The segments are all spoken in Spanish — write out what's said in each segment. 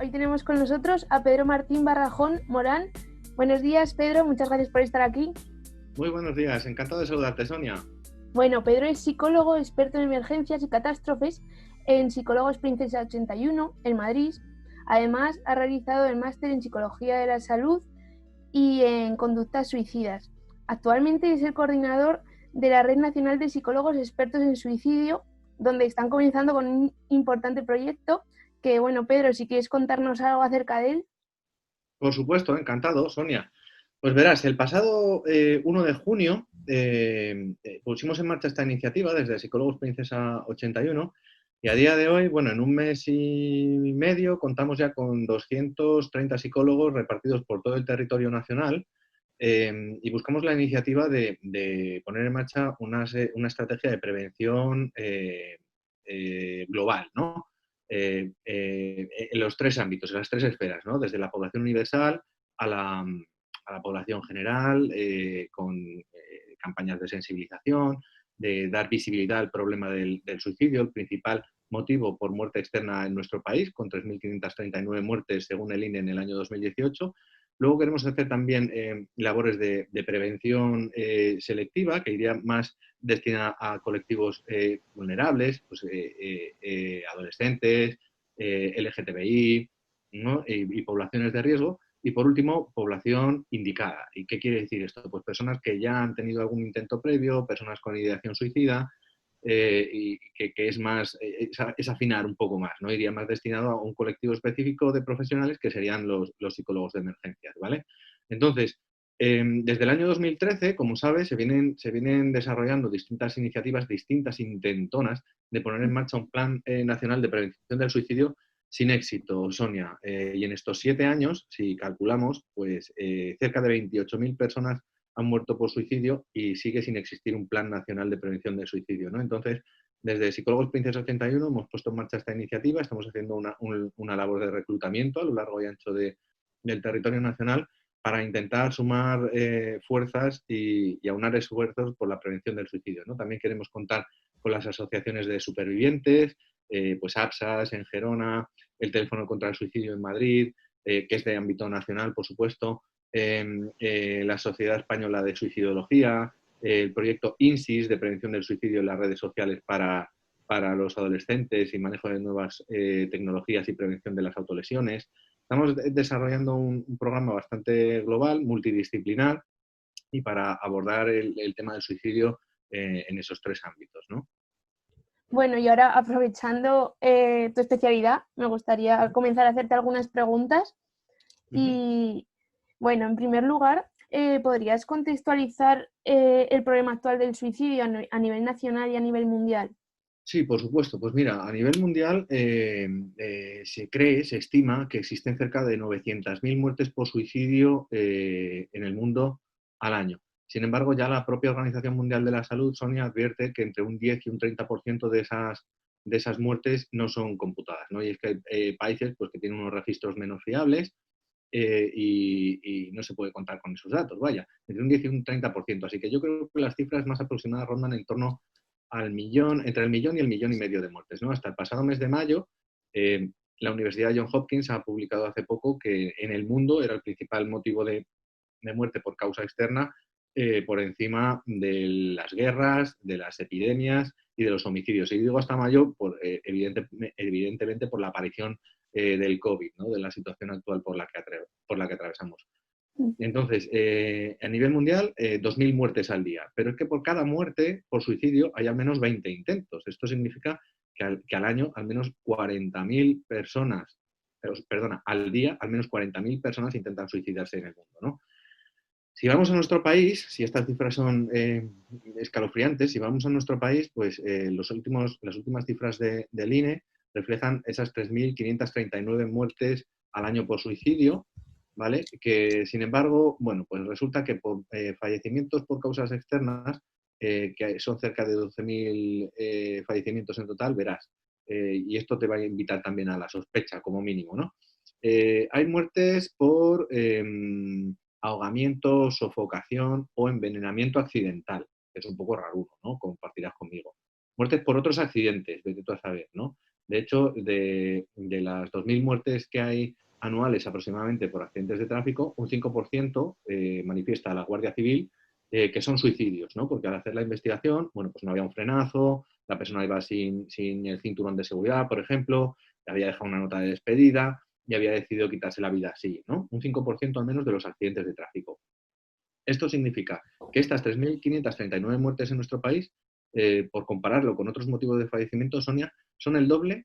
Hoy tenemos con nosotros a Pedro Martín Barrajón Morán. Buenos días, Pedro, muchas gracias por estar aquí. Muy buenos días, encantado de saludarte, Sonia. Bueno, Pedro es psicólogo, experto en emergencias y catástrofes en Psicólogos Princesa 81 en Madrid. Además, ha realizado el máster en Psicología de la Salud y en Conductas Suicidas. Actualmente es el coordinador de la Red Nacional de Psicólogos Expertos en Suicidio, donde están comenzando con un importante proyecto que, bueno, Pedro, si quieres contarnos algo acerca de él. Por supuesto, encantado, Sonia. Pues verás, el pasado 1 de junio pusimos en marcha esta iniciativa desde Psicólogos Princesa 81 y a día de hoy, bueno, en un mes y medio contamos ya con 230 psicólogos repartidos por todo el territorio nacional y buscamos la iniciativa de poner en marcha una estrategia de prevención global, ¿no? En los tres ámbitos, en las tres esferas, ¿no? Desde la población universal a la población general, con campañas de sensibilización, de dar visibilidad al problema del suicidio, el principal motivo por muerte externa en nuestro país, con 3.539 muertes según el INE en el año 2018. Luego queremos hacer también labores de prevención selectiva, que iría más destinada a colectivos vulnerables, pues, adolescentes, LGTBI, ¿no? Y poblaciones de riesgo. Y por último, población indicada. ¿Y qué quiere decir esto? Pues personas que ya han tenido algún intento previo, personas con ideación suicida, y que es más, es afinar un poco más, ¿no? Iría más destinado a un colectivo específico de profesionales que serían los psicólogos de emergencias, ¿vale? Entonces, desde el año 2013, como sabes, se vienen desarrollando distintas iniciativas, distintas intentonas de poner en marcha un plan nacional de prevención del suicidio sin éxito, Sonia. Y en estos 7 años, si calculamos, pues cerca de 28.000 personas han muerto por suicidio y sigue sin existir un plan nacional de prevención del suicidio, ¿no? Entonces, desde Psicólogos Princesa 81 hemos puesto en marcha esta iniciativa, estamos haciendo una labor de reclutamiento a lo largo y ancho del territorio nacional para intentar sumar fuerzas y aunar esfuerzos por la prevención del suicidio, ¿no? También queremos contar con las asociaciones de supervivientes, pues APSAS en Gerona, el Teléfono contra el Suicidio en Madrid, que es de ámbito nacional, por supuesto, la Sociedad Española de Suicidología, el proyecto INSIS de prevención del suicidio en las redes sociales para los adolescentes y manejo de nuevas tecnologías y prevención de las autolesiones. Estamos desarrollando un programa bastante global, multidisciplinar, y para abordar el tema del suicidio en esos tres ámbitos, ¿no? Bueno, y ahora aprovechando tu especialidad, me gustaría comenzar a hacerte algunas preguntas. Uh -huh. Y bueno, en primer lugar, ¿podrías contextualizar el problema actual del suicidio a nivel nacional y a nivel mundial? Sí, por supuesto. Pues mira, a nivel mundial se estima que existen cerca de 900.000 muertes por suicidio en el mundo al año. Sin embargo, ya la propia Organización Mundial de la Salud, Sonia, advierte que entre un 10 y un 30% de esas muertes no son computadas, ¿no? Y es que hay países pues, que tienen unos registros menos fiables y no se puede contar con esos datos, vaya, entre un 10 y un 30%. Así que yo creo que las cifras más aproximadas rondan en torno al millón, entre el millón y el millón y medio de muertes, ¿no? Hasta el pasado mes de mayo, la Universidad de Johns Hopkins ha publicado hace poco que en el mundo era el principal motivo de muerte por causa externa por encima de las guerras, de las epidemias y de los homicidios. Y digo hasta mayo, evidentemente por la aparición del COVID, ¿no? De la situación actual por la que atravesamos. Entonces, a nivel mundial, 2.000 muertes al día. Pero es que por cada muerte por suicidio hay al menos 20 intentos. Esto significa que al año al menos 40.000 personas, perdona, al día al menos 40.000 personas intentan suicidarse en el mundo, ¿no? Si vamos a nuestro país, si estas cifras son escalofriantes, si vamos a nuestro país, pues las últimas cifras del INE reflejan esas 3.539 muertes al año por suicidio, ¿vale? Que, sin embargo, bueno, pues resulta que por fallecimientos por causas externas, que son cerca de 12.000 fallecimientos en total, verás. Y esto te va a invitar también a la sospecha, como mínimo, ¿no? Hay muertes por ahogamiento, sofocación o envenenamiento accidental, que es un poco raro, ¿no? Compartirás conmigo. Muertes por otros accidentes, vete tú a saber, ¿no? De hecho, de las 2.000 muertes que hay anuales aproximadamente por accidentes de tráfico, un 5% manifiesta a la Guardia Civil que son suicidios, ¿no? Porque al hacer la investigación, bueno, pues no había un frenazo, la persona iba sin el cinturón de seguridad, por ejemplo, le había dejado una nota de despedida y había decidido quitarse la vida así, ¿no? Un 5% al menos de los accidentes de tráfico. Esto significa que estas 3.539 muertes en nuestro país, por compararlo con otros motivos de fallecimiento, Sonia, son el doble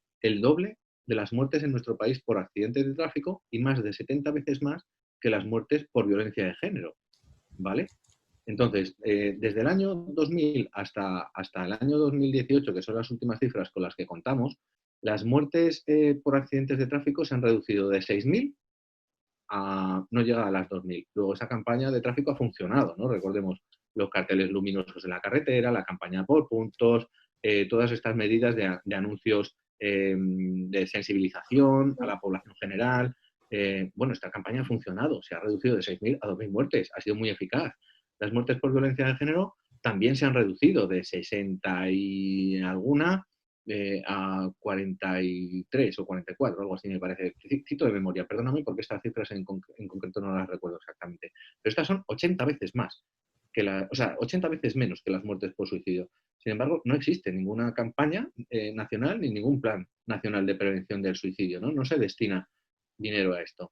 de las muertes en nuestro país por accidentes de tráfico y más de 70 veces más que las muertes por violencia de género, ¿vale? Entonces, desde el año 2000 hasta el año 2018, que son las últimas cifras con las que contamos, las muertes por accidentes de tráfico se han reducido de 6.000 no llega a las 2.000. Luego esa campaña de tráfico ha funcionado, ¿no? Recordemos los carteles luminosos en la carretera, la campaña por puntos, todas estas medidas de anuncios de sensibilización a la población general. Bueno, esta campaña ha funcionado, se ha reducido de 6.000 a 2.000 muertes, ha sido muy eficaz. Las muertes por violencia de género también se han reducido de 60 y alguna a 43 o 44, algo así me parece. Cito de memoria, perdóname porque estas cifras en concreto no las recuerdo exactamente. Pero estas son 80 veces más, o sea, 80 veces menos que las muertes por suicidio. Sin embargo, no existe ninguna campaña nacional ni ningún plan nacional de prevención del suicidio, ¿no? No se destina dinero a esto.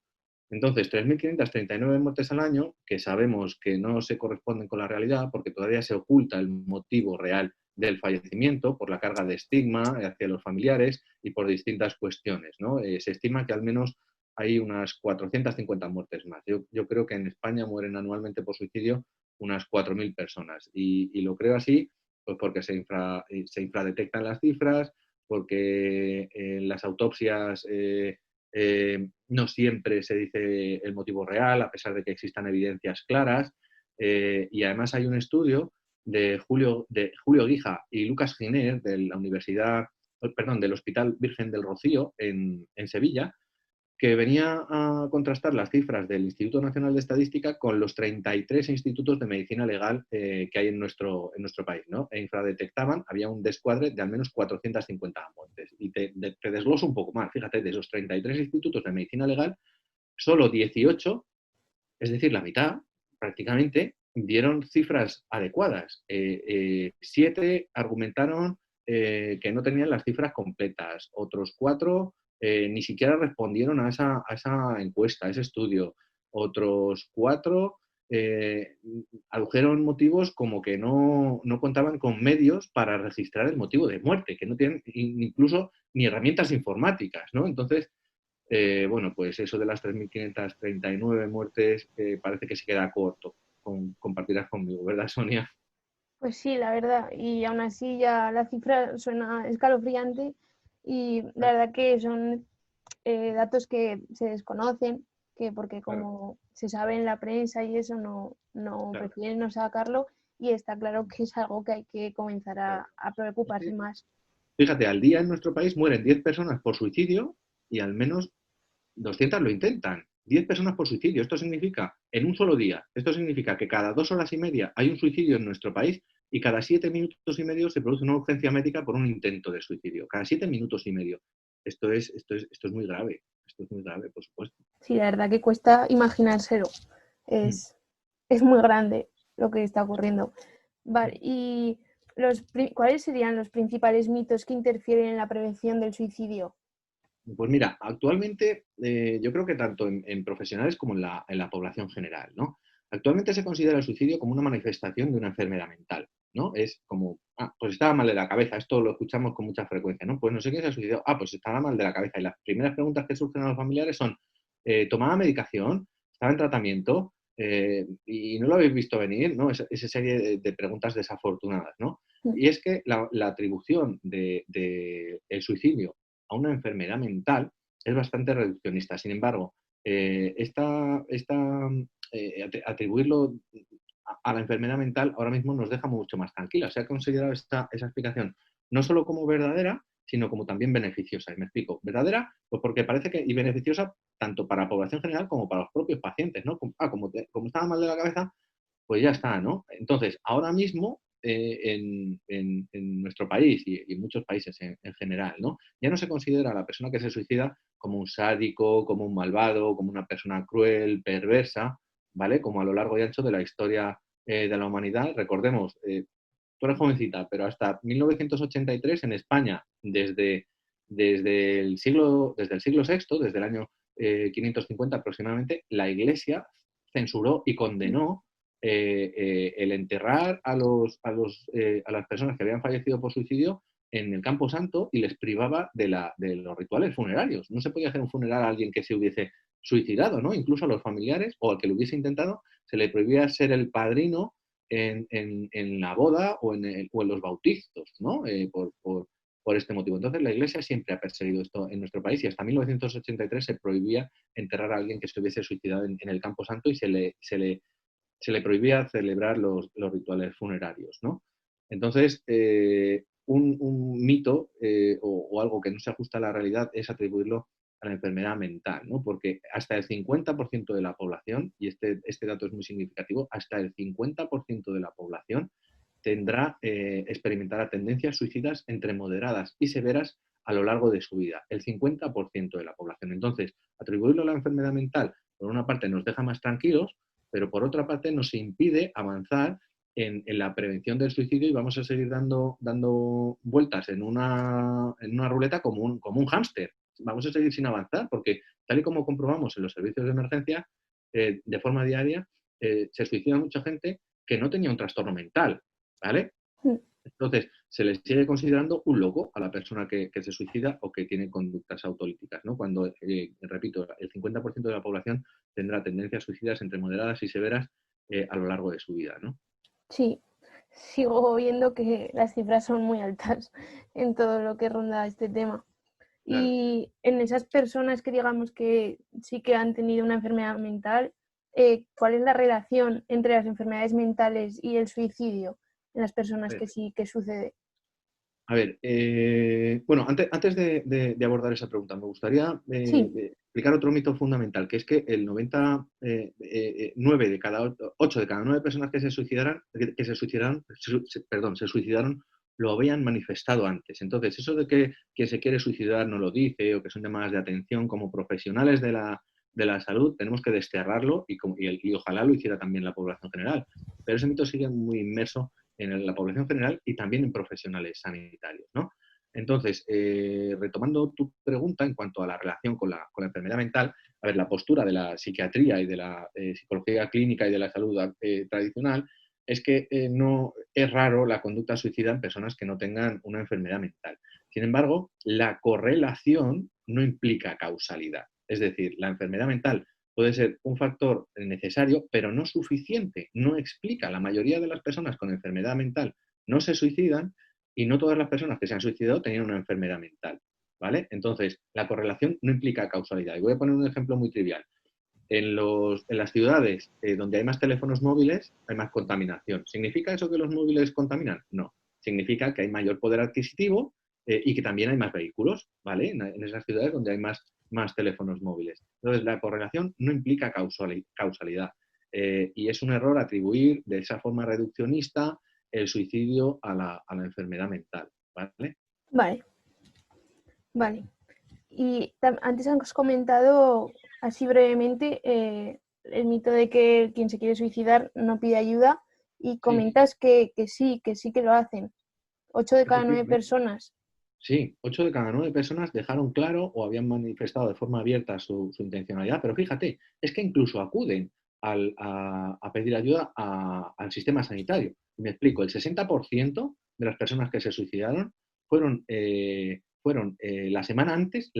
Entonces, 3.539 muertes al año, que sabemos que no se corresponden con la realidad porque todavía se oculta el motivo real del fallecimiento por la carga de estigma hacia los familiares y por distintas cuestiones, ¿no? Se estima que al menos hay unas 450 muertes más. Yo creo que en España mueren anualmente por suicidio unas 4.000 personas y lo creo así pues porque se infradetectan las cifras, porque en las autopsias no siempre se dice el motivo real, a pesar de que existan evidencias claras. Y además hay un estudio de Julio Guija y Lucas Giner de la del Hospital Virgen del Rocío en Sevilla, que venía a contrastar las cifras del Instituto Nacional de Estadística con los 33 institutos de medicina legal que hay en nuestro país, ¿no? E infradetectaban, había un descuadre de al menos 450 muertes. Y te desgloso un poco más, fíjate, de esos 33 institutos de medicina legal, solo 18, es decir, la mitad, prácticamente, dieron cifras adecuadas. 7 argumentaron que no tenían las cifras completas, otros 4 ni siquiera respondieron a esa encuesta, a ese estudio. Otros 4 adujeron motivos como que no contaban con medios para registrar el motivo de muerte, que no tienen incluso ni herramientas informáticas, ¿no? Entonces, bueno, pues eso de las 3.539 muertes parece que se queda corto. Compartirás conmigo, ¿verdad, Sonia? Pues sí, la verdad. Y aún así ya la cifra suena escalofriante y la verdad que son datos que se desconocen, que porque Claro, como se sabe en la prensa y eso no claro, prefieren no sacarlo y está claro que es algo que hay que comenzar claro. a Es preocuparse que, más. fíjate, al día en nuestro país mueren 10 personas por suicidio y al menos 200 lo intentan. 10 personas por suicidio. Esto significa, en un solo día, esto significa que cada 2 horas y media hay un suicidio en nuestro país y cada 7 minutos y medio se produce una urgencia médica por un intento de suicidio. Cada 7 minutos y medio. Esto es muy grave. Esto es muy grave, por supuesto. Sí, la verdad que cuesta imaginárselo. Mm, Es, es muy grande lo que está ocurriendo. Vale, mm. y ¿cuáles serían los principales mitos que interfieren en la prevención del suicidio? Pues mira, actualmente yo creo que tanto en profesionales como en la población general, ¿no? Actualmente se considera el suicidio como una manifestación de una enfermedad mental, ¿no? Es como, pues estaba mal de la cabeza, esto lo escuchamos con mucha frecuencia, ¿no? Pues no sé quién se ha suicidado, pues estaba mal de la cabeza. Y las primeras preguntas que surgen a los familiares son, ¿tomaba medicación? ¿Estaba en tratamiento? ¿Y no lo habéis visto venir? ¿No? Esa serie de preguntas desafortunadas, ¿no? Y es que la atribución de el suicidio a una enfermedad mental es bastante reduccionista. Sin embargo, atribuirlo a la enfermedad mental ahora mismo nos deja mucho más tranquilos. Se ha considerado esa explicación no solo como verdadera, sino como también beneficiosa. Y me explico. Verdadera, pues porque parece que, y beneficiosa tanto para la población general como para los propios pacientes, ¿no? Como estaba mal de la cabeza, pues ya está, ¿no? Entonces, ahora mismo en nuestro país y en muchos países en general, ¿no? Ya no se considera a la persona que se suicida como un sádico, como un malvado, como una persona cruel, perversa, ¿vale? Como a lo largo y ancho de la historia de la humanidad. Recordemos, tú eres jovencita, pero hasta 1983 en España, desde el siglo VI, desde el año 550 aproximadamente, la Iglesia censuró y condenó el enterrar a las personas que habían fallecido por suicidio en el Campo Santo y les privaba de los rituales funerarios. No se podía hacer un funeral a alguien que se hubiese suicidado, ¿no? Incluso a los familiares o al que lo hubiese intentado se le prohibía ser el padrino en la boda o en los bautizos, ¿no? Por este motivo. Entonces, la Iglesia siempre ha perseguido esto en nuestro país y hasta 1983 se prohibía enterrar a alguien que se hubiese suicidado en el Campo Santo y se le prohibía celebrar los rituales funerarios, ¿no? Entonces, un mito o algo que no se ajusta a la realidad es atribuirlo a la enfermedad mental, ¿no? Porque hasta el 50% de la población, y este dato es muy significativo, hasta el 50% de la población experimentará tendencias suicidas entre moderadas y severas a lo largo de su vida. El 50% de la población. Entonces, atribuirlo a la enfermedad mental, por una parte, nos deja más tranquilos, pero por otra parte nos impide avanzar en la prevención del suicidio y vamos a seguir dando vueltas en una ruleta como un hámster. Vamos a seguir sin avanzar porque, tal y como comprobamos en los servicios de emergencia, de forma diaria, se suicida mucha gente que no tenía un trastorno mental, ¿vale? Entonces, se les sigue considerando un loco a la persona que se suicida o que tiene conductas autolíticas, ¿no? Cuando, repito, el 50% de la población tendrá tendencias suicidas entre moderadas y severas a lo largo de su vida, ¿no? Sí, sigo viendo que las cifras son muy altas en todo lo que ronda este tema. Claro. Y en esas personas que digamos que sí que han tenido una enfermedad mental, ¿cuál es la relación entre las enfermedades mentales y el suicidio en las personas que sí que sucede? A ver, bueno, antes de abordar esa pregunta, me gustaría Sí, explicar otro mito fundamental, que es que el 9 de cada 8 de cada 9 personas que se suicidaron, se suicidaron, lo habían manifestado antes. Entonces, eso de que se quiere suicidar no lo dice o que son llamadas de atención como profesionales de la salud, tenemos que desterrarlo y ojalá lo hiciera también la población general. Pero ese mito sigue muy inmerso en la población general y también en profesionales sanitarios, ¿no? Entonces, retomando tu pregunta en cuanto a la relación con la enfermedad mental, a ver, la postura de la psiquiatría y de la psicología clínica y de la salud tradicional es que no es raro la conducta suicida en personas que no tengan una enfermedad mental. Sin embargo, la correlación no implica causalidad. Es decir, la enfermedad mental puede ser un factor necesario, pero no suficiente, no explica. La mayoría de las personas con enfermedad mental no se suicidan y no todas las personas que se han suicidado tenían una enfermedad mental, ¿vale? Entonces, la correlación no implica causalidad. Y voy a poner un ejemplo muy trivial. En las ciudades donde hay más teléfonos móviles, hay más contaminación. ¿Significa eso que los móviles contaminan? No. Significa que hay mayor poder adquisitivo y que también hay más vehículos, ¿vale? En esas ciudades donde hay más teléfonos móviles. Entonces, la correlación no implica causalidad. Y es un error atribuir de esa forma reduccionista el suicidio a la enfermedad mental, ¿vale? vale, vale. Y antes has comentado así brevemente el mito de que quien se quiere suicidar no pide ayuda y Sí, comentas que sí que lo hacen. 8 de cada 9 efectivamente. personas. Sí, 8 de cada 9 personas dejaron claro o habían manifestado de forma abierta su intencionalidad, pero fíjate, es que incluso acuden a pedir ayuda al sistema sanitario. Me explico, el 60% de las personas que se suicidaron fueron la semana antes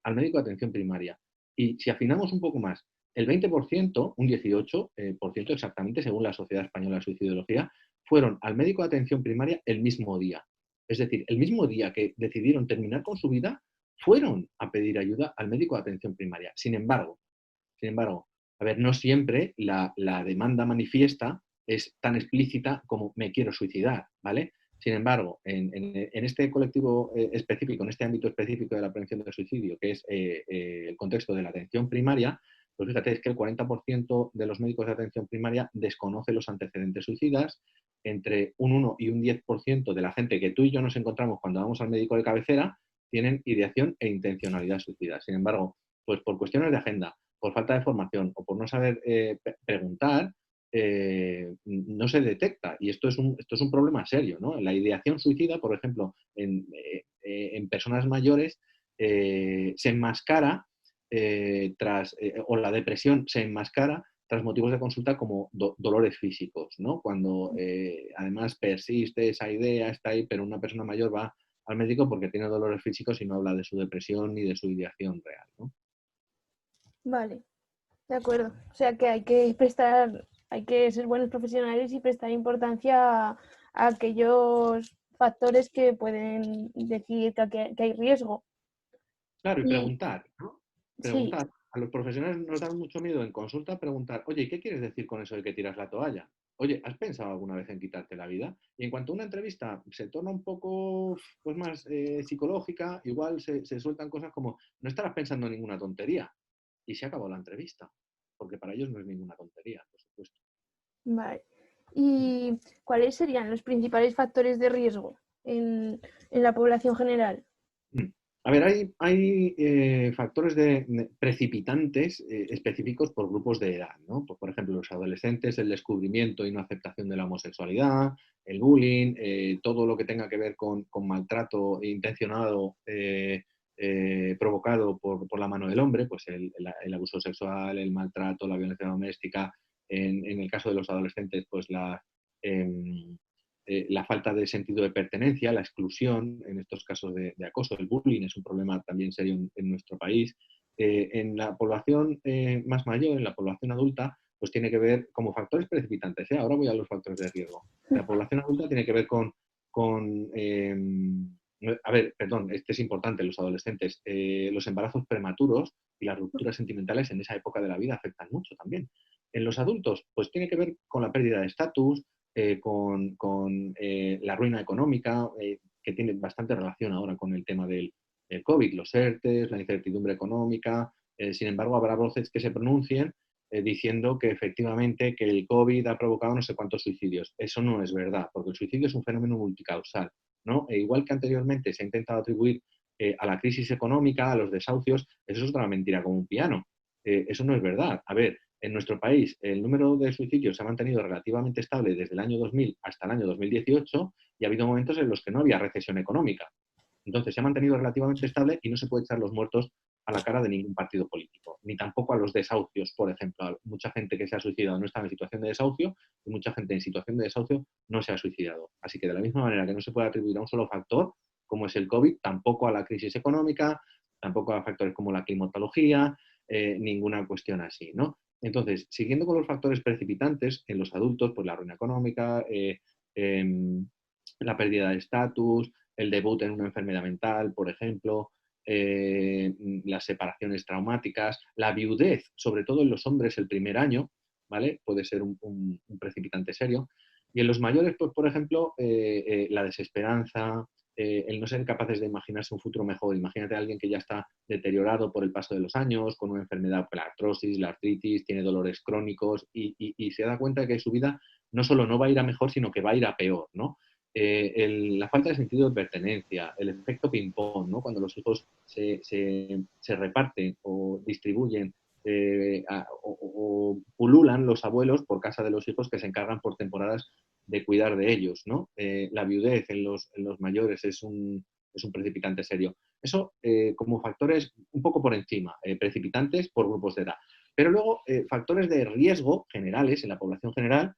al médico de atención primaria. Y si afinamos un poco más, el 20%, un 18% exactamente, según la Sociedad Española de Suicidología, fueron al médico de atención primaria el mismo día. Es decir, el mismo día que decidieron terminar con su vida, fueron a pedir ayuda al médico de atención primaria. Sin embargo, a ver, no siempre la demanda manifiesta es tan explícita como me quiero suicidar, ¿vale? Sin embargo, en este colectivo específico, en este ámbito específico de la prevención del suicidio, que es el contexto de la atención primaria, pues fíjate, es que el 40% de los médicos de atención primaria desconoce los antecedentes suicidas, entre un 1 y un 10% de la gente que tú y yo nos encontramos cuando vamos al médico de cabecera tienen ideación e intencionalidad suicida. Sin embargo, pues por cuestiones de agenda, por falta de formación o por no saber preguntar, no se detecta. Y esto es un problema serio, ¿no? La ideación suicida, por ejemplo, en personas mayores, se enmascara o la depresión se enmascara tras motivos de consulta como dolores físicos, ¿no? Cuando además persiste esa idea, está ahí, pero una persona mayor va al médico porque tiene dolores físicos y no habla de su depresión ni de su ideación real, ¿no? Vale, de acuerdo. O sea que hay que ser buenos profesionales y prestar importancia a aquellos factores que pueden decir que hay riesgo. Claro, y Y preguntar, ¿no? sí, Preguntar. A los profesionales nos dan mucho miedo en consulta preguntar, oye, ¿qué quieres decir con eso de que tiras la toalla? Oye, ¿has pensado alguna vez en quitarte la vida? Y en cuanto a una entrevista se torna un poco pues, más psicológica, igual se sueltan cosas como, no estarás pensando en ninguna tontería. Y se acabó la entrevista, porque para ellos no es ninguna tontería, por supuesto. vale. ¿Y cuáles serían los principales factores de riesgo en la población general? Mm. A ver, hay factores precipitantes específicos por grupos de edad, ¿no? Por ejemplo, los adolescentes, el descubrimiento y no aceptación de la homosexualidad, el bullying, todo lo que tenga que ver con maltrato intencionado provocado por la mano del hombre, pues el abuso sexual, el maltrato, la violencia doméstica. En el caso de los adolescentes, pues la falta de sentido de pertenencia, la exclusión, en estos casos de acoso, el bullying es un problema también serio en nuestro país. En la población más mayor, en la población adulta, pues tiene que ver como factores precipitantes. Ahora voy a los factores de riesgo. La población adulta tiene que ver a ver, perdón, este es importante, los adolescentes, los embarazos prematuros y las rupturas sentimentales en esa época de la vida afectan mucho también. En los adultos, pues tiene que ver con la pérdida de estatus, con la ruina económica, que tiene bastante relación ahora con el tema del COVID, los ERTES, la incertidumbre económica. Sin embargo, habrá voces que se pronuncien diciendo que efectivamente que el COVID ha provocado no sé cuántos suicidios. Eso no es verdad, porque el suicidio es un fenómeno multicausal, ¿no? Igual que anteriormente se ha intentado atribuir a la crisis económica, a los desahucios, eso es otra mentira como un piano. Eso no es verdad. A ver, en nuestro país el número de suicidios se ha mantenido relativamente estable desde el año 2000 hasta el año 2018 y ha habido momentos en los que no había recesión económica. Entonces se ha mantenido relativamente estable y no se puede echar los muertos a la cara de ningún partido político, ni tampoco a los desahucios, por ejemplo. Mucha gente que se ha suicidado no está en situación de desahucio y mucha gente en situación de desahucio no se ha suicidado. Así que de la misma manera que no se puede atribuir a un solo factor, como es el COVID, tampoco a la crisis económica, tampoco a factores como la climatología, ninguna cuestión así, ¿no? Entonces, siguiendo con los factores precipitantes, en los adultos, pues la ruina económica, la pérdida de estatus, el debut en una enfermedad mental, por ejemplo, las separaciones traumáticas, la viudez, sobre todo en los hombres el primer año, ¿vale? Puede ser un precipitante serio. Y en los mayores, pues, por ejemplo, la desesperanza, el no ser capaces de imaginarse un futuro mejor. Imagínate a alguien que ya está deteriorado por el paso de los años, con una enfermedad, la artrosis, la artritis, tiene dolores crónicos y se da cuenta de que su vida no solo no va a ir a mejor, sino que va a ir a peor, ¿no? La falta de sentido de pertenencia, el efecto ping-pong, ¿no? Cuando los hijos se reparten o distribuyen o pululan los abuelos por casa de los hijos que se encargan por temporadas de cuidar de ellos, ¿no? La viudez en los mayores es un precipitante serio. Eso como factores un poco por encima, precipitantes por grupos de edad. Pero luego, factores de riesgo generales en la población general,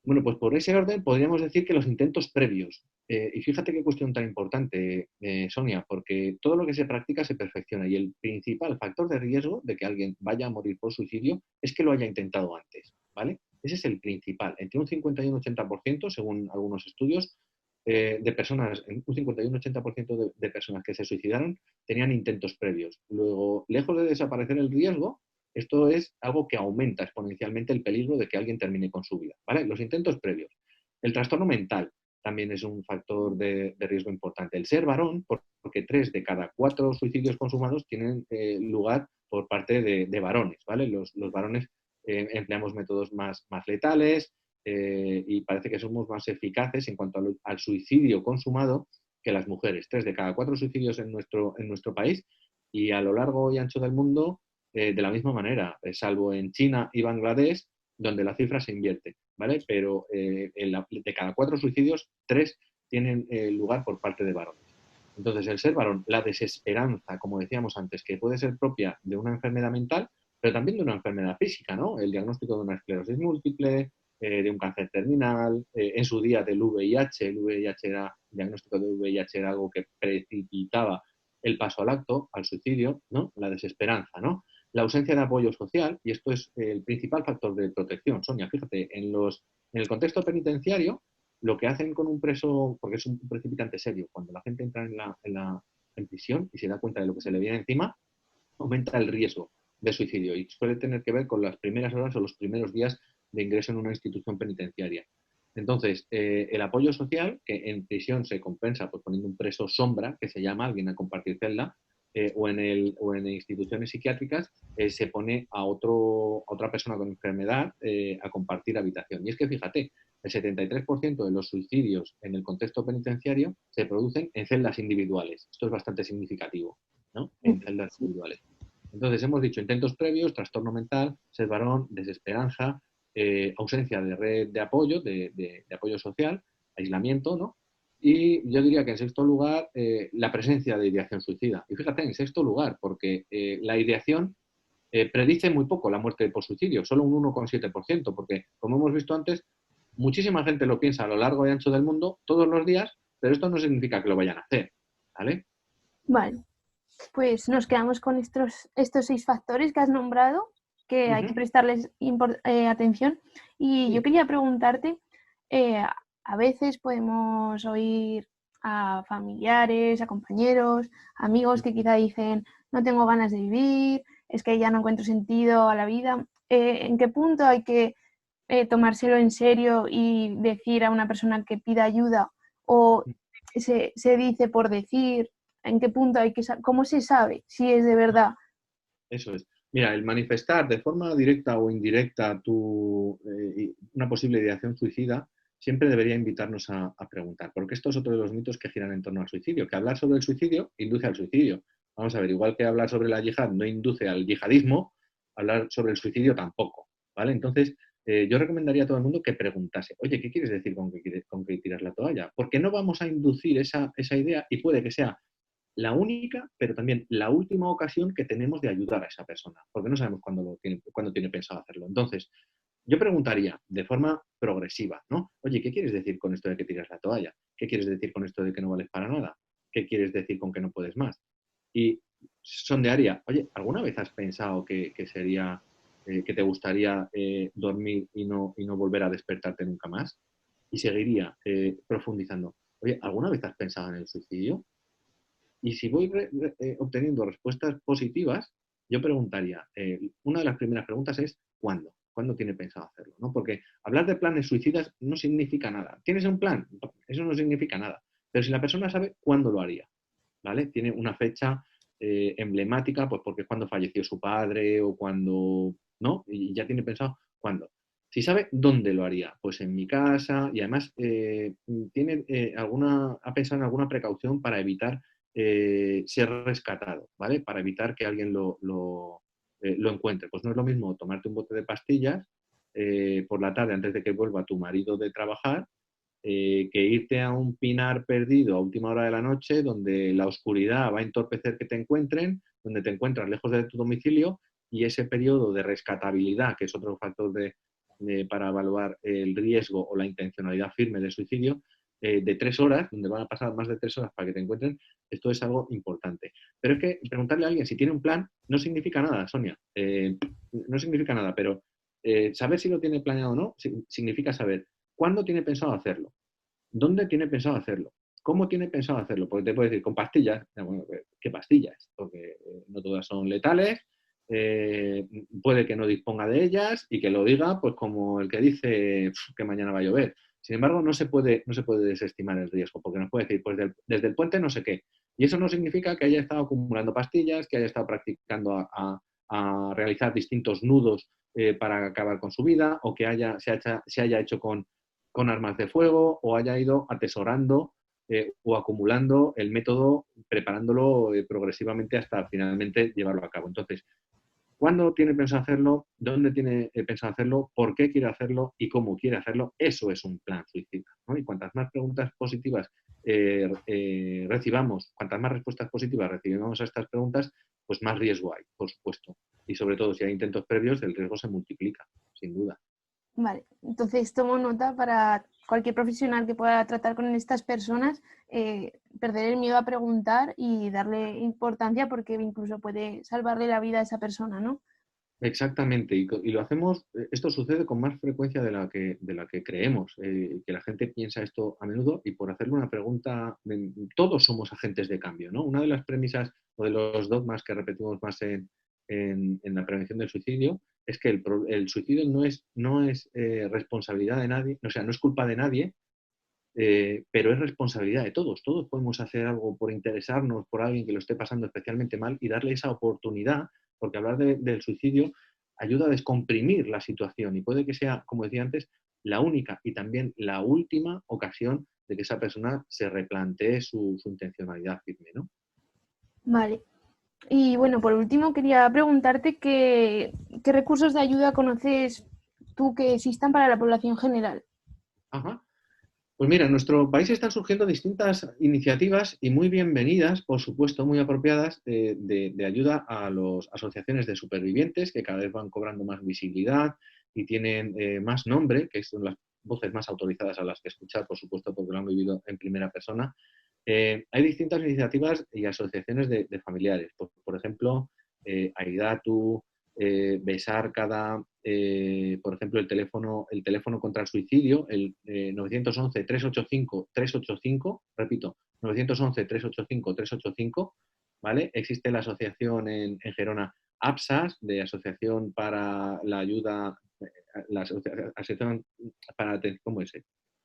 bueno, pues por ese orden podríamos decir que los intentos previos. Y fíjate qué cuestión tan importante, Sonia, porque todo lo que se practica se perfecciona y el principal factor de riesgo de que alguien vaya a morir por suicidio es que lo haya intentado antes, ¿vale? Ese es el principal. Entre un 50 y un 80%, según algunos estudios, de personas, un 50 y un 80% de personas que se suicidaron tenían intentos previos. Luego, lejos de desaparecer el riesgo, esto es algo que aumenta exponencialmente el peligro de que alguien termine con su vida, ¿vale? Los intentos previos. El trastorno mental también es un factor de riesgo importante. El ser varón, porque 3 de cada 4 suicidios consumados tienen lugar por parte de varones, ¿vale? Los varones empleamos métodos más letales, y parece que somos más eficaces en cuanto al suicidio consumado que las mujeres. 3 de cada 4 suicidios en nuestro país, y a lo largo y ancho del mundo de la misma manera, salvo en China y Bangladesh, donde la cifra se invierte, ¿vale? Pero de cada 4 suicidios, 3 tienen lugar por parte de varones. Entonces, el ser varón, la desesperanza, como decíamos antes, que puede ser propia de una enfermedad mental, pero también de una enfermedad física, ¿no? El diagnóstico de una esclerosis múltiple, de un cáncer terminal, en su día del VIH. El diagnóstico de VIH era algo que precipitaba el paso al acto, al suicidio, ¿no? La desesperanza, ¿no? La ausencia de apoyo social, y esto es el principal factor de protección. Sonia, fíjate, en el contexto penitenciario, lo que hacen con un preso, porque es un precipitante serio, cuando la gente entra en prisión y se da cuenta de lo que se le viene encima, aumenta el riesgo de suicidio y suele tener que ver con las primeras horas o los primeros días de ingreso en una institución penitenciaria. Entonces, el apoyo social, que en prisión se compensa pues, poniendo un preso sombra, que se llama alguien a compartir celda, o en instituciones psiquiátricas, se pone a otra persona con enfermedad a compartir habitación. Y es que fíjate, el 73% de los suicidios en el contexto penitenciario se producen en celdas individuales. Esto es bastante significativo, ¿no? En celdas individuales. Entonces, hemos dicho intentos previos, trastorno mental, ser varón, desesperanza, ausencia de red de apoyo, de apoyo social, aislamiento, ¿no? Y yo diría que en sexto lugar, la presencia de ideación suicida. Y fíjate, en sexto lugar, porque la ideación predice muy poco la muerte por suicidio, solo un 1,7%, porque, como hemos visto antes, muchísima gente lo piensa a lo largo y ancho del mundo, todos los días, pero esto no significa que lo vayan a hacer, ¿vale? Vale, pues nos quedamos con estos 6 factores que has nombrado, que hay que prestarles atención. Y yo quería preguntarte, a veces podemos oír a familiares, a compañeros, amigos que quizá dicen, no tengo ganas de vivir, es que ya no encuentro sentido a la vida. ¿En qué punto hay que tomárselo en serio y decir a una persona que pida ayuda? ¿O se dice por decir? ¿En qué punto hay que cómo se sabe si es de verdad? Eso es. Mira, el manifestar de forma directa o indirecta una posible ideación suicida siempre debería invitarnos a preguntar, porque esto es otro de los mitos que giran en torno al suicidio, que hablar sobre el suicidio induce al suicidio. Vamos a ver, igual que hablar sobre la yihad no induce al yihadismo, hablar sobre el suicidio tampoco, ¿vale? Entonces, yo recomendaría a todo el mundo que preguntase, oye, ¿qué quieres decir con que tiras la toalla? Porque no vamos a inducir esa idea y puede que sea la única, pero también la última ocasión que tenemos de ayudar a esa persona, porque no sabemos cuándo tiene pensado hacerlo. Entonces, yo preguntaría de forma progresiva, ¿no? Oye, ¿qué quieres decir con esto de que tiras la toalla? ¿Qué quieres decir con esto de que no vales para nada? ¿Qué quieres decir con que no puedes más? Y sondearía, oye, ¿alguna vez has pensado que sería, que te gustaría dormir y no volver a despertarte nunca más? Y seguiría profundizando. Oye, ¿alguna vez has pensado en el suicidio? Y si voy obteniendo respuestas positivas, yo preguntaría, una de las primeras preguntas es ¿cuándo? ¿Cuándo tiene pensado hacerlo? ¿No? Porque hablar de planes suicidas no significa nada. ¿Tienes un plan? Eso no significa nada. Pero si la persona sabe cuándo lo haría, ¿vale? Tiene una fecha emblemática, pues porque es cuando falleció su padre o cuando, ¿no? Y ya tiene pensado cuándo. Si sabe dónde lo haría, pues en mi casa, y además tiene ha pensado en alguna precaución para evitar ser rescatado, ¿vale? Para evitar que alguien lo encuentre. Pues no es lo mismo tomarte un bote de pastillas por la tarde antes de que vuelva tu marido de trabajar, que irte a un pinar perdido a última hora de la noche, donde la oscuridad va a entorpecer que te encuentren, donde te encuentras lejos de tu domicilio, y ese periodo de rescatabilidad, que es otro factor para evaluar el riesgo o la intencionalidad firme de suicidio, de 3 horas, donde van a pasar más de 3 horas para que te encuentren, esto es algo importante. Pero es que preguntarle a alguien si tiene un plan no significa nada, Sonia. No significa nada, pero saber si lo tiene planeado o no significa saber cuándo tiene pensado hacerlo, dónde tiene pensado hacerlo, cómo tiene pensado hacerlo. Porque te puedo decir, con pastillas, bueno, ¿qué pastillas? Porque no todas son letales. Puede que no disponga de ellas y que lo diga pues como el que dice que mañana va a llover. Sin embargo, no se puede desestimar el riesgo, porque nos puede decir, pues desde el puente no sé qué. Y eso no significa que haya estado acumulando pastillas, que haya estado practicando a a realizar distintos nudos para acabar con su vida, o que se haya hecho con armas de fuego, o haya ido atesorando o acumulando el método, preparándolo progresivamente hasta finalmente llevarlo a cabo. Entonces, ¿cuándo tiene pensado hacerlo? ¿Dónde tiene pensado hacerlo? ¿Por qué quiere hacerlo? ¿Y cómo quiere hacerlo? Eso es un plan suicida, ¿no? Y cuantas más preguntas positivas recibamos, cuantas más respuestas positivas recibimos a estas preguntas, pues más riesgo hay, por supuesto. Y sobre todo, si hay intentos previos, el riesgo se multiplica, sin duda. Vale, entonces tomo nota para cualquier profesional que pueda tratar con estas personas, perder el miedo a preguntar y darle importancia porque incluso puede salvarle la vida a esa persona, ¿no? Exactamente, y lo hacemos, esto sucede con más frecuencia de la que creemos, que la gente piensa esto a menudo, y por hacerle una pregunta, todos somos agentes de cambio, ¿no? Una de las premisas o de los dogmas que repetimos más en la prevención del suicidio es que el suicidio no es responsabilidad de nadie, o sea, no es culpa de nadie, pero es responsabilidad de todos. Todos podemos hacer algo por interesarnos por alguien que lo esté pasando especialmente mal y darle esa oportunidad, porque hablar del suicidio ayuda a descomprimir la situación y puede que sea, como decía antes, la única y también la última ocasión de que esa persona se replantee su intencionalidad firme, ¿no? Vale. Y bueno, por último quería preguntarte qué recursos de ayuda conoces tú que existan para la población general. Ajá. Pues mira, en nuestro país están surgiendo distintas iniciativas y muy bienvenidas, por supuesto, muy apropiadas de ayuda a las asociaciones de supervivientes que cada vez van cobrando más visibilidad y tienen más nombre, que son las voces más autorizadas a las que escuchar, por supuesto, porque lo han vivido en primera persona. Hay distintas iniciativas y asociaciones de familiares. Por ejemplo, Aidatu, Besárcada, por ejemplo, el teléfono contra el suicidio, el 911-385-385, repito, 911-385-385, ¿vale? Existe la asociación en Gerona, APSAS, de Asociación para la Ayuda, la Asociación para, ¿cómo es?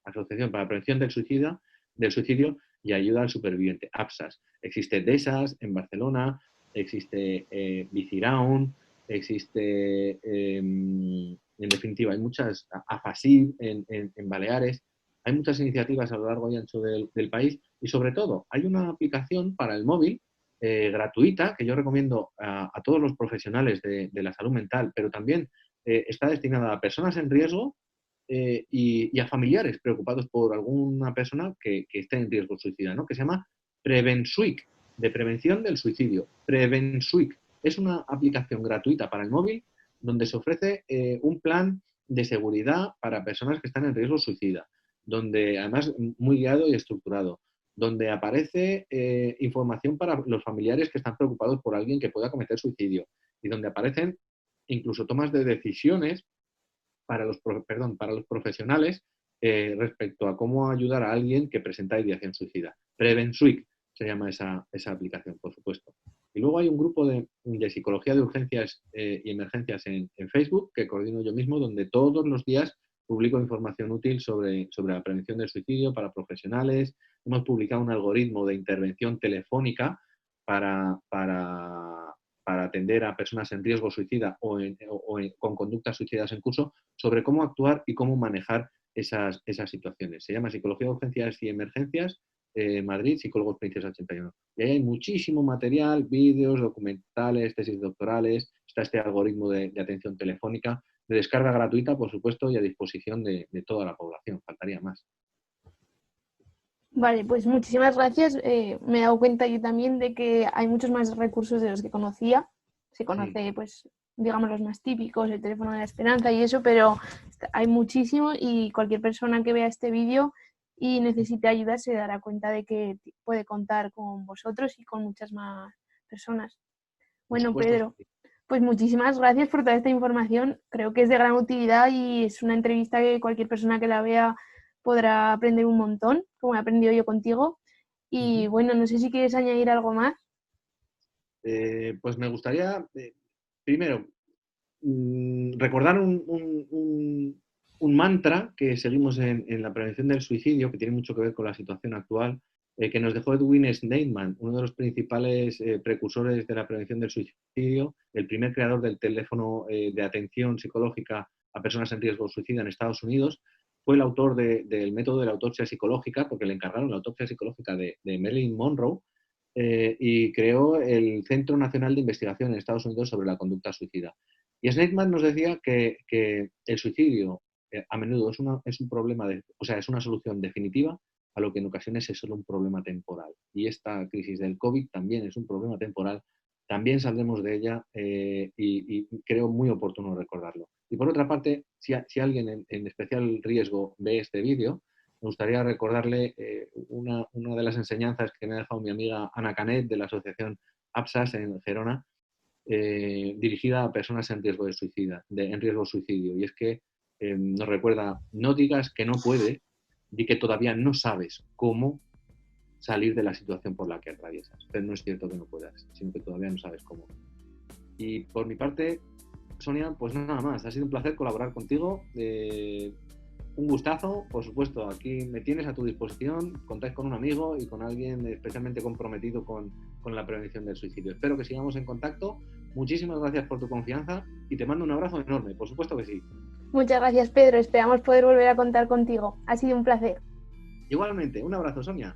Asociación para la Prevención del Suicidio y Ayuda al Superviviente, APSAS. Existe DESAS en Barcelona, existe Biciraun, existe, en definitiva, hay muchas, AFASIB en Baleares, hay muchas iniciativas a lo largo y ancho del país y sobre todo hay una aplicación para el móvil gratuita que yo recomiendo a todos los profesionales de la salud mental, pero también está destinada a personas en riesgo y a familiares preocupados por alguna persona que esté en riesgo suicida, ¿no? Que se llama Prevensuic, de prevención del suicidio. Prevensuic es una aplicación gratuita para el móvil donde se ofrece un plan de seguridad para personas que están en riesgo suicida, donde además muy guiado y estructurado, donde aparece información para los familiares que están preocupados por alguien que pueda cometer suicidio y donde aparecen incluso tomas de decisiones para los profesionales respecto a cómo ayudar a alguien que presenta ideación suicida. Prevensuic se llama esa aplicación, por supuesto. Y luego hay un grupo de psicología de urgencias y emergencias en Facebook que coordino yo mismo, donde todos los días publico información útil sobre la prevención del suicidio para profesionales. Hemos publicado un algoritmo de intervención telefónica para atender a personas en riesgo suicida con conductas suicidas en curso, sobre cómo actuar y cómo manejar esas situaciones. Se llama Psicología de Urgencias y Emergencias, Madrid, Psicólogos Princesa 81. Y ahí hay muchísimo material, vídeos, documentales, tesis doctorales, está este algoritmo de atención telefónica, de descarga gratuita, por supuesto, y a disposición de toda la población, faltaría más. Vale, pues muchísimas gracias. Me he dado cuenta yo también de que hay muchos más recursos de los que conocía. Se Sí. conoce, pues, digamos, los más típicos, el teléfono de la esperanza y eso, pero hay muchísimo y cualquier persona que vea este vídeo y necesite ayuda se dará cuenta de que puede contar con vosotros y con muchas más personas. Por Bueno, supuesto, Pedro, Sofía. pues muchísimas gracias por toda esta información. Creo que es de gran utilidad y es una entrevista que cualquier persona que la vea podrá aprender un montón, como he aprendido yo contigo. Y Uh-huh. bueno, no sé si quieres añadir algo más. Pues me gustaría, primero, recordar un mantra que seguimos en la prevención del suicidio, que tiene mucho que ver con la situación actual, que nos dejó Edwin Sneijman, uno de los principales precursores de la prevención del suicidio, el primer creador del teléfono de atención psicológica a personas en riesgo de suicidio en Estados Unidos. Fue el autor del método de la autopsia psicológica, porque le encargaron la autopsia psicológica de Marilyn Monroe, y creó el Centro Nacional de Investigación en Estados Unidos sobre la conducta suicida. Y Sneijman nos decía que el suicidio a menudo es un problema, es una solución definitiva a lo que en ocasiones es solo un problema temporal. Y esta crisis del COVID también es un problema temporal, también saldremos de ella y creo muy oportuno recordarlo. Y por otra parte, si alguien en especial riesgo ve este vídeo, me gustaría recordarle una de las enseñanzas que me ha dejado mi amiga Ana Canet de la asociación APSAS en Gerona, dirigida a personas en riesgo de suicidio. Y es que nos recuerda, no digas que no puedes, di que todavía no sabes cómo salir de la situación por la que atraviesas. Pero no es cierto que no puedas, sino que todavía no sabes cómo. Y por mi parte, Sonia, pues nada más. Ha sido un placer colaborar contigo. Un gustazo, por supuesto, aquí me tienes a tu disposición, contáis con un amigo y con alguien especialmente comprometido con la prevención del suicidio. Espero que sigamos en contacto. Muchísimas gracias por tu confianza y te mando un abrazo enorme, por supuesto que sí. Muchas gracias, Pedro. Esperamos poder volver a contar contigo. Ha sido un placer. Igualmente, un abrazo, Sonia.